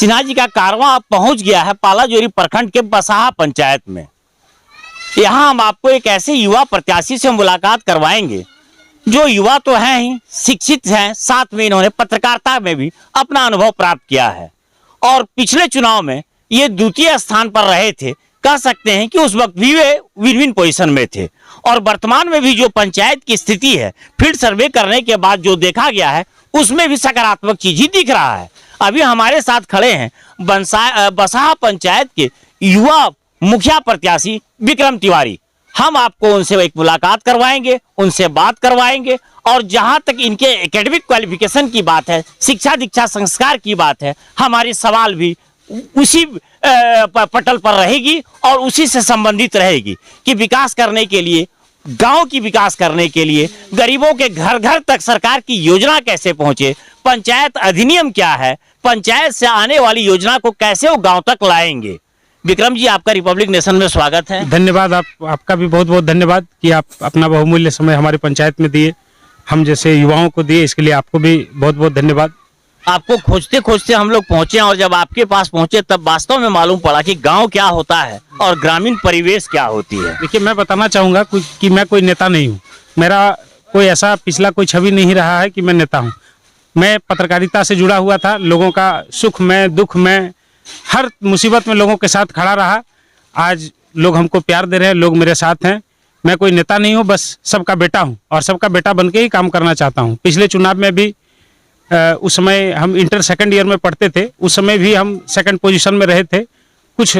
सिन्हा जी का कारवां अब पहुंच गया है पालाजोरी प्रखंड के बसाहा पंचायत में। यहाँ हम आपको एक ऐसे युवा प्रत्याशी से मुलाकात करवाएंगे जो युवा तो हैं ही, शिक्षित हैं, साथ में इन्होंने पत्रकारिता में भी अपना अनुभव प्राप्त किया है और पिछले चुनाव में ये द्वितीय स्थान पर रहे थे। कह सकते हैं कि उस वक्त भी वे विन विन पोजीशन में थे और वर्तमान में भी जो पंचायत की स्थिति है, फील्ड सर्वे करने के बाद जो देखा गया है उसमें भी सकारात्मक चीज ही दिख रहा है। अभी हमारे साथ खड़े हैं बसाहा पंचायत के युवा मुखिया प्रत्याशी विक्रम तिवारी। हम आपको उनसे एक मुलाकात करवाएंगे, उनसे बात करवाएंगे और जहां तक इनके एकेडमिक क्वालिफिकेशन की बात है, शिक्षा दीक्षा संस्कार की बात है, हमारी सवाल भी उसी पटल पर रहेगी और उसी से संबंधित रहेगी कि विकास करने के लिए, गांव की विकास करने के लिए, गरीबों के घर घर तक सरकार की योजना कैसे पहुंचे, पंचायत अधिनियम क्या है, पंचायत से आने वाली योजना को कैसे वो गांव तक लाएंगे। विक्रम जी, आपका रिपब्लिक नेशन में स्वागत है। धन्यवाद। आपका भी बहुत बहुत धन्यवाद कि आप अपना बहुमूल्य समय हमारी पंचायत में दिए, हम जैसे युवाओं को दिए, इसके लिए आपको भी बहुत बहुत धन्यवाद। आपको खोजते खोजते हम लोग पहुंचे और जब आपके पास पहुंचे तब वास्तव में मालूम पड़ा कि गांव क्या होता है और ग्रामीण परिवेश क्या होती है। देखिए, मैं बताना चाहूँगा कि मैं कोई नेता नहीं हूँ। मेरा कोई ऐसा पिछला कोई छवि नहीं रहा है कि मैं नेता हूँ। मैं पत्रकारिता से जुड़ा हुआ था, लोगों का सुख में दुख में हर मुसीबत में लोगों के साथ खड़ा रहा। आज लोग हमको प्यार दे रहे हैं, लोग मेरे साथ हैं। मैं कोई नेता नहीं हूँ, बस सबका बेटा हूँ और सबका बेटा बन के ही काम करना चाहता हूँ। पिछले चुनाव में भी उस समय हम इंटर सेकंड ईयर में पढ़ते थे, उस समय भी हम सेकंड पोजीशन में रहे थे। कुछ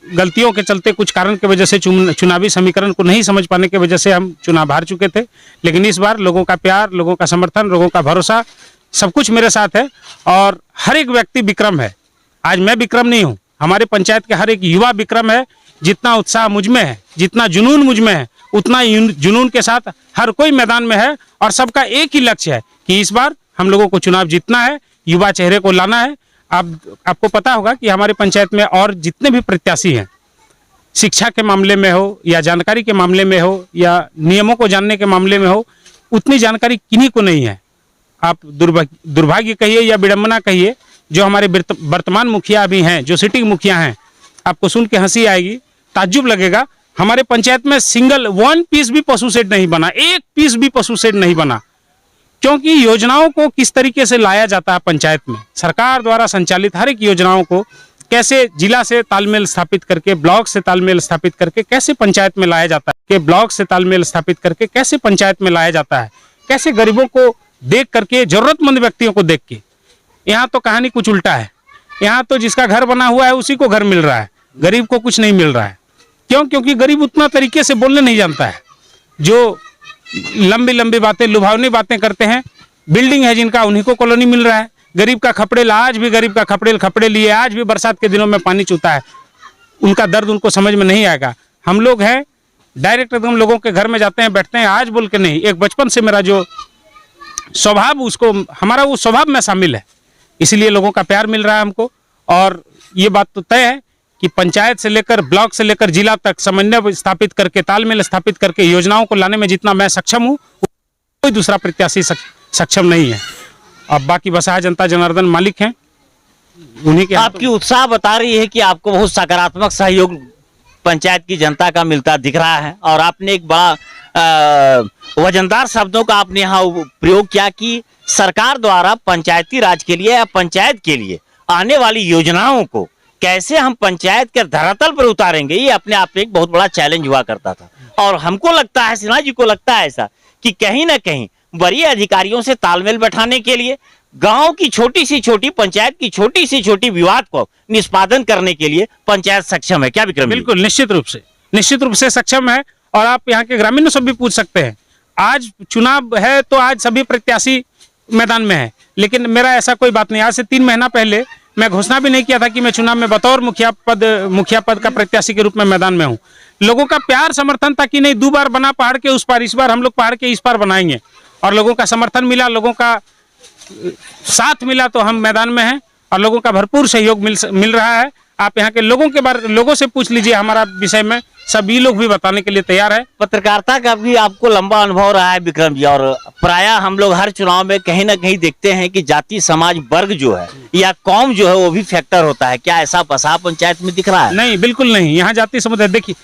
गलतियों के चलते, कुछ कारण की वजह से चुनावी समीकरण को नहीं समझ पाने की वजह से हम चुनाव हार चुके थे। लेकिन इस बार लोगों का प्यार, लोगों का समर्थन, लोगों का भरोसा, सब कुछ मेरे साथ है और हर एक व्यक्ति विक्रम है। आज मैं विक्रम नहीं हूँ, हमारे पंचायत के हर एक युवा विक्रम है। जितना उत्साह मुझ में है, जितना जुनून मुझ में है, उतना जुनून के साथ हर कोई मैदान में है और सबका एक ही लक्ष्य है कि इस बार हम लोगों को चुनाव जीतना है, युवा चेहरे को लाना है। आपको पता होगा कि हमारे पंचायत में और जितने भी प्रत्याशी हैं, शिक्षा के मामले में हो या जानकारी के मामले में हो या नियमों को जानने के मामले में हो, उतनी जानकारी किन्हीं को नहीं है। आप दुर्भाग्य कहिए या विडंबना कहिए, जो हमारे वर्तमान मुखिया अभी हैं, जो सिटिंग मुखिया हैं, आपको सुन के हंसी आएगी, ताज्जुब लगेगा। हमारे पंचायत में सिंगल 1 पीस भी पशु शेड नहीं बना, 1 पीस भी पशु शेड नहीं बना। क्योंकि योजनाओं को किस तरीके से लाया जाता है पंचायत में, सरकार द्वारा संचालित हर एक योजनाओं को कैसे जिला से तालमेल स्थापित करके, ब्लॉक से तालमेल स्थापित करके कैसे पंचायत में लाया जाता है, कि ब्लॉक से तालमेल स्थापित करके कैसे पंचायत में लाया जाता है, कैसे गरीबों को देख करके, जरूरतमंद व्यक्तियों को देख के। यहाँ तो कहानी कुछ उल्टा है। यहाँ तो जिसका घर बना हुआ है उसी को घर मिल रहा है, गरीब को कुछ नहीं मिल रहा है। क्यों? क्योंकि गरीब उतना तरीके से बोलने नहीं जानता है। जो लंबी लंबी बातें, लुभावनी बातें करते हैं, बिल्डिंग है जिनका, उन्हीं को कॉलोनी मिल रहा है। गरीब का खपड़ेल, आज भी गरीब का खपड़ेल लिए, आज भी बरसात के दिनों में पानी चूता है। उनका दर्द उनको समझ में नहीं आएगा। हम लोग हैं डायरेक्ट एकदम लोगों के घर में जाते हैं, बैठते हैं, आज बोल के नहीं। एक बचपन से मेरा जो स्वभाव, उसको हमारा वो स्वभाव में शामिल है, इसीलिए लोगों का प्यार मिल रहा है हमको। और ये बात तो तय है कि पंचायत से लेकर ब्लॉक से लेकर जिला तक समन्वय स्थापित करके, तालमेल स्थापित करके योजनाओं को लाने में जितना मैं सक्षम हूँ, कोई दूसरा प्रत्याशी सक्षम नहीं है। अब बाकी बसाहा जनता जनार्दन मालिक हैं, उन्हीं के। आपकी उत्साह बता रही है कि आपको बहुत सकारात्मक सहयोग पंचायत की जनता का मिलता दिख रहा है और आपने एक बड़ा वजनदार शब्दों का आपने यहाँ प्रयोग किया कि सरकार द्वारा पंचायती राज के लिए या पंचायत के लिए आने वाली योजनाओं को कैसे हम पंचायत के धरातल पर उतारेंगे, ये अपने आप में एक बहुत बड़ा चैलेंज हुआ करता था। और हमको लगता है, सिन्हा जी को लगता है ऐसा कि कहीं ना कहीं वरीय अधिकारियों से तालमेल बैठाने के लिए, गांव की छोटी सी छोटी, पंचायत की छोटी सी छोटी विवाद को निष्पादन करने के लिए पंचायत सक्षम है क्या विक्रम? बिल्कुल, निश्चित रूप से सक्षम है। और आप यहाँ के ग्रामीणों से भी पूछ सकते हैं। आज चुनाव है तो आज सभी प्रत्याशी मैदान में है, लेकिन मेरा ऐसा कोई बात नहीं। आज से 3 महीना पहले मैं घोषणा भी नहीं किया था कि मैं चुनाव में बतौर मुखिया पद का प्रत्याशी के रूप में मैदान में हूँ। लोगों का प्यार समर्थन था कि नहीं, 2 बार बना पहाड़ के उस पार, इस बार हम लोग पहाड़ के इस पार बनाएंगे। और लोगों का समर्थन मिला, लोगों का साथ मिला, तो हम मैदान में हैं और लोगों का भरपूर सहयोग मिल रहा है। आप यहाँ के लोगों से पूछ लीजिए हमारा विषय में, सभी लोग भी बताने के लिए तैयार है। पत्रकारिता का भी आपको लंबा अनुभव रहा है विक्रम जी, और प्रायः हम लोग हर चुनाव में कहीं ना कहीं देखते हैं कि जाति समाज वर्ग जो है या कौम जो है वो भी फैक्टर होता है। क्या ऐसा बसहा पंचायत में दिख रहा है? नहीं, बिल्कुल नहीं। यहाँ जाति समुदाय, देखिए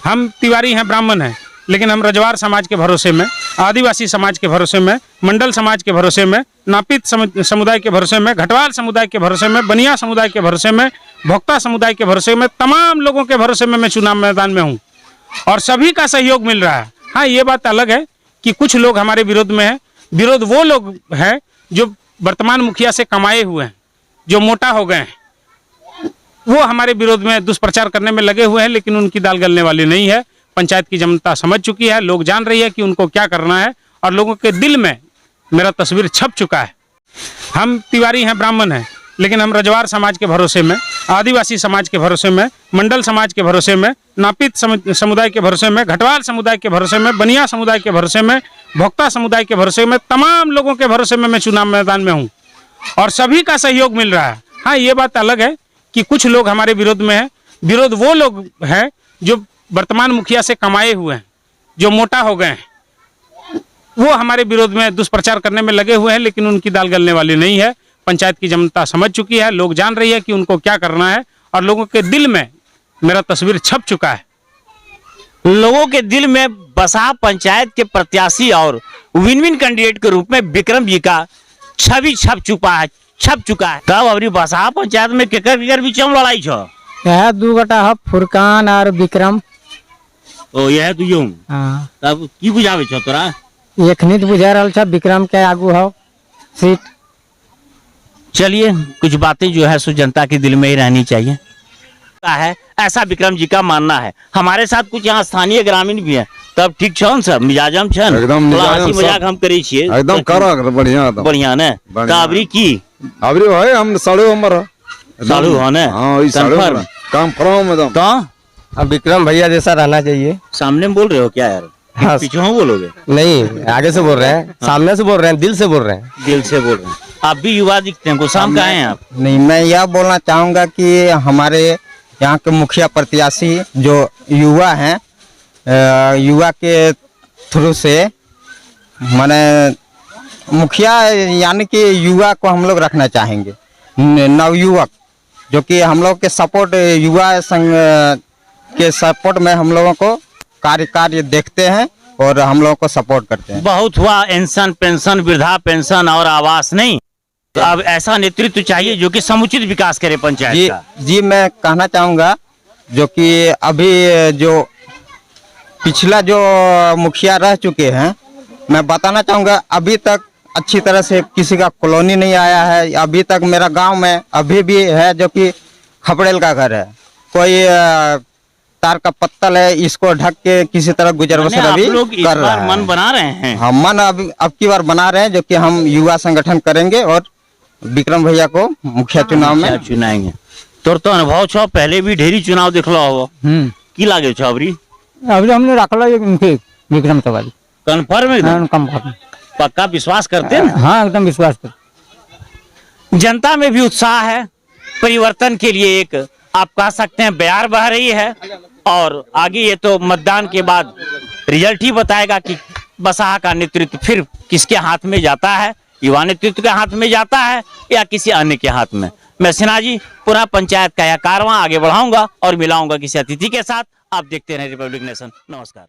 हम तिवारी हैं, ब्राह्मण हैं, लेकिन हम रजवार समाज के भरोसे में, आदिवासी समाज के भरोसे में, मंडल समाज के भरोसे में, नापित समुदाय के भरोसे में, घटवाल समुदाय के भरोसे में, बनिया समुदाय के भरोसे में, भोक्ता समुदाय के भरोसे में, तमाम लोगों के भरोसे में मैं चुनाव मैदान में हूँ और सभी का सहयोग मिल रहा है। हाँ, ये बात अलग है कि कुछ लोग हमारे विरोध में हैं। विरोध वो लोग हैं जो वर्तमान मुखिया से कमाए हुए हैं, जो मोटा हो गए हैं, वो हमारे विरोध में दुष्प्रचार करने में लगे हुए हैं, लेकिन उनकी दाल गलने वाली नहीं है। पंचायत की जनता समझ चुकी है, लोग जान रही है कि उनको क्या करना है और लोगों के दिल में मेरा तस्वीर छप चुका है। हम तिवारी हैं, ब्राह्मण हैं, लेकिन हम रजवार समाज के भरोसे में, आदिवासी समाज के भरोसे में, मंडल समाज के भरोसे में, नापित समुदाय के भरोसे में, घटवाल समुदाय के भरोसे में, बनिया समुदाय के भरोसे में, भोक्ता समुदाय के भरोसे में, तमाम लोगों के भरोसे में मैं चुनाव मैदान में हूँ और सभी का सहयोग मिल रहा है। हाँ, ये बात अलग है कि कुछ लोग हमारे विरोध में हैं। विरोध वो लोग हैं जो वर्तमान मुखिया से कमाए हुए हैं, जो मोटा हो गए हैं, वो हमारे विरोध में दुष्प्रचार करने में लगे हुए हैं, लेकिन उनकी दाल गलने वाली नहीं है। पंचायत की जनता समझ चुकी है, लोग जान रही है कि उनको क्या करना है और लोगों के दिल में मेरा तस्वीर छप चुका है। लोगों के दिल में बसहा पंचायत के प्रत्याशी और विन विन कैंडिडेट के रूप में विक्रम जी का छवि छप चुका है। तब अबरी बसहा पंचायत में केकर बीच में लड़ाई छो? यह दू गोटा है, फुरकान और विक्रम। ओ यह तू यूं हाँ, तब की बुझावे छो तोरा? एखनित बुझा रहा था विक्रम के आगू हो सीट। चलिए, कुछ बातें जो है सो जनता के दिल में ही रहनी चाहिए है, ऐसा विक्रम जी का मानना है। हमारे साथ कुछ यहाँ स्थानीय ग्रामीण भी हैं। तब ठीक छन सब मिजाजम छन? एकदम थोड़ा मिजाजम हंसी सब। मजाक हम करे छिए एकदम करो बढ़िया एकदम बढ़िया ने। बढ़िया। काबरी की अबरी भाई हम साड़ू हमर साड़ू हो ने? हां ई साड़ू Confirm? काम फराम एकदम। तो अब विक्रम भैया जैसा रहना चाहिए। सामने में बोल रहे हो क्या यार? हाँ। पीछे हो बोलोगे? नहीं, आगे से बोल रहे हैं, सामने से बोल रहे हैं, दिल से बोल रहे हैं। दिल से बोल रहे हैं। आप भी युवा दिखते हैं, गोसाम का हैं आप? नहीं, मैं यह बोलना चाहूँगा कि हमारे यहाँ के मुखिया प्रत्याशी जो युवा हैं, युवा के थ्रू से माने मुखिया यानी कि युवा को हम लोग रखना चाहेंगे, नवयुवक, जो कि हम लोग के सपोर्ट, युवा संघ के सपोर्ट में हम लोगों को कार्य देखते हैं और हम लोगों को सपोर्ट करते हैं। बहुत हुआ एंशन पेंशन, वृद्धा पेंशन और आवास नहीं, तो अब ऐसा नेतृत्व चाहिए जो कि समुचित विकास करे पंचायत का। जी, मैं कहना चाहूँगा जो कि अभी जो पिछला जो मुखिया रह चुके हैं, मैं बताना चाहूँगा अभी तक अच्छी तरह से किसी का कॉलोनी नहीं आया है। अभी तक मेरा गांव में अभी भी है जो कि खपड़ेल का घर है, कोई तार का पत्तल है, इसको ढक के किसी तरह गुजर बसर अभी कर रहा है। मन बना रहे हैं? हाँ, मन अब की बार बना रहे हैं, जो कि हम युवा संगठन करेंगे और विक्रम भैया को मुखिया चुनाव में चुनाएंगे। तोर तो अनुभव छो, पहले भी ढेरी चुनाव देखलो हो, की लागे छो अबरी? अभी हमने रखला विक्रम तिवारी। कन्फर्म एकदम? कंफर्म, पक्का विश्वास करते हैं? हाँ एकदम विश्वास कर। जनता में भी उत्साह है परिवर्तन के लिए, एक आप कह सकते हैं बयार बह रही है और आगे ये तो मतदान के बाद रिजल्ट ही बताएगा कि बसहा का नेतृत्व फिर किसके हाथ में जाता है, युवा नेतृत्व के हाथ में जाता है या किसी अन्य के हाथ में। मैं सिन्हा जी पुनः पंचायत का यह कारवां आगे बढ़ाऊंगा और मिलाऊंगा किसी अतिथि के साथ। आप देखते रहे रिपब्लिक नेशन। नमस्कार।